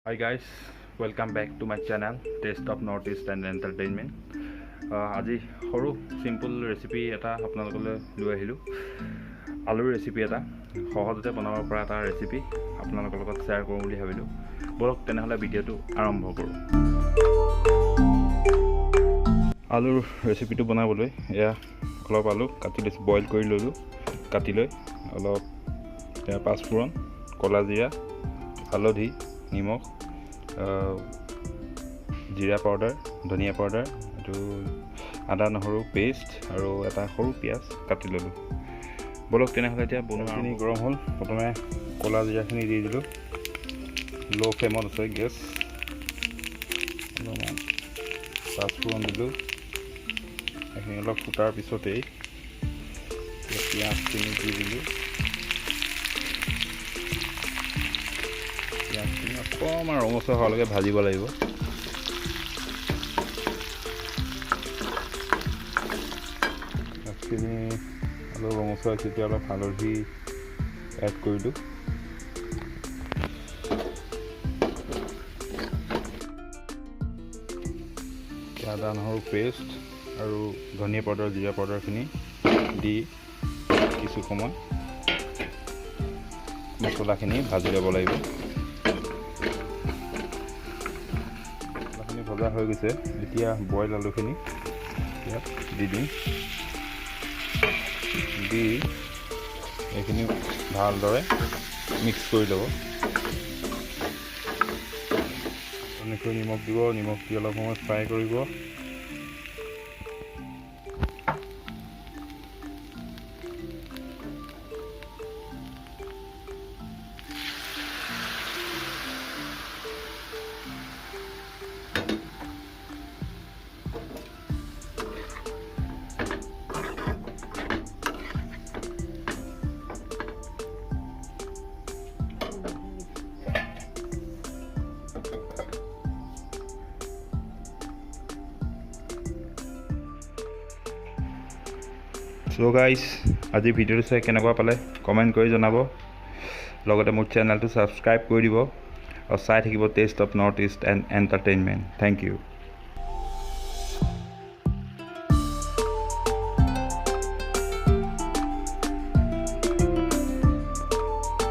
Hi guys, welcome back to my channel Taste of Northeast and Entertainment. আজি সৰু simple recipe এটা আপোনালোকলৈ লৈ আহিলোঁ। আলুৰ ৰেচিপি এটা সহজতে বনাব পৰা এটা ৰেচিপি আপোনালোকৰ লগত শ্বেয়াৰ কৰোঁ বুলি ভাবিলোঁ। বলক তেনেহ'লে ভিডিঅ'টো আৰম্ভ কৰোঁ। আলুৰ ৰেচিপিটো বনাবলৈ এয়া অলপ আলু কাটি লৈছোঁ, বইল কৰি ল'লোঁ। কাটি লৈ অলপ পাঁচফোৰণ, ক'লা জিৰা, হালধি, নিমখ, জিৰা পাউডাৰ, ধনিয়া পাউডাৰ, এইটো আদা নহৰু পেষ্ট আৰু এটা সৰু পিঁয়াজ কাটি ল'লোঁ। বলক তেনেহ'লে এতিয়া বনোৱাখিনি গৰম হ'ল। প্ৰথমে ক'লা জিৰাখিনি দি দিলোঁ। ল' ফ্লেমত আছে গেছ। অলপমান পাঁচফোৰণ দিলোঁ। এইখিনি অলপ ফুটাৰ পিছতেই পিঁয়াজখিনি দি দিলোঁ। পিঁয়াজখিনি অকণমান ৰঙচুৱা হোৱালৈকে ভাজিব লাগিব। পিঁয়াজখিনি অলপ ৰঙচুৱা হৈছে, এতিয়া অলপ হালধি এড কৰিলোঁ। আদা নহৰু পেষ্ট আৰু ধনিয়া পাউডাৰ, জিৰা পাউডাৰখিনি দি কিছু সময় মছলাখিনি ভাজি ল'ব লাগিব। মছলাখিনি ভজা হৈ গৈছে, এতিয়া বইল আলুখিনি ইয়াত দি দিম। দি এইখিনি ভালদৰে মিক্স কৰি ল'ব। এনেকৈ নিমখ দিব, নিমখ দি অলপ সময় ফ্ৰাই কৰিব। সো গাইজ, আজি ভিডিঅ'টো চাই কেনেকুৱা পালে কমেণ্ট কৰি জনাব। লগতে মোৰ চেনেলটো ছাবস্ক্ৰাইব কৰি দিব আৰু চাই থাকিব taste of north east and entertainment. Thank U.